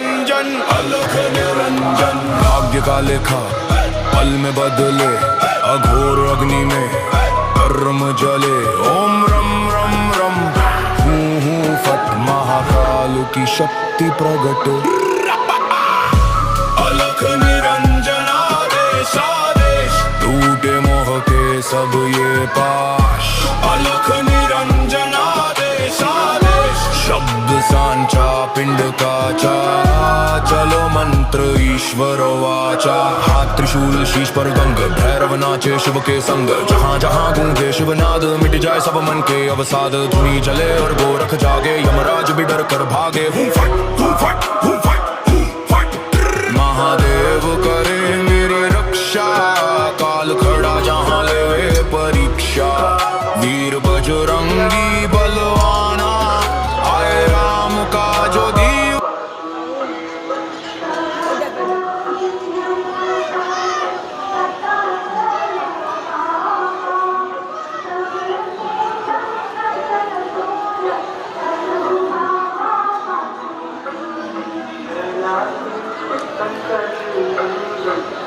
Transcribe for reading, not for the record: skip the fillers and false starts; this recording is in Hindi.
निरंजन अलख निरंजन। भाग्य का लेखा पल में बदले, अघोर अग्नि में कर्म जले। ओम रम रम रम हूँ फट, महाकाल की शक्ति प्रगट। अलख निरंजन आदेश आदेश, टूटे मोह के सब ये पाश। अलख निरंजन आदेश आदेश, शब्द सांचा पिंड का चा। चलो मंत्र ईश्वर वाचा, हाथ त्रिशूल शीश पर गंग, भैरव नाचे शिव के संग। जहाँ जहाँ गूंजे शिवनाद, मिट जाए सब मन के अवसाद। धुनी चले और गोरख जागे, यमराज भी डर कर भागे। हूँ फट हूँ फट हूँ फट हूँ फट। महादेव करे मेरी रक्षा, काल खड़ा जहाँ ले परीक्षा। वीर बजरंगी बलवाना, आए राम का जो दीवाना। Thank you.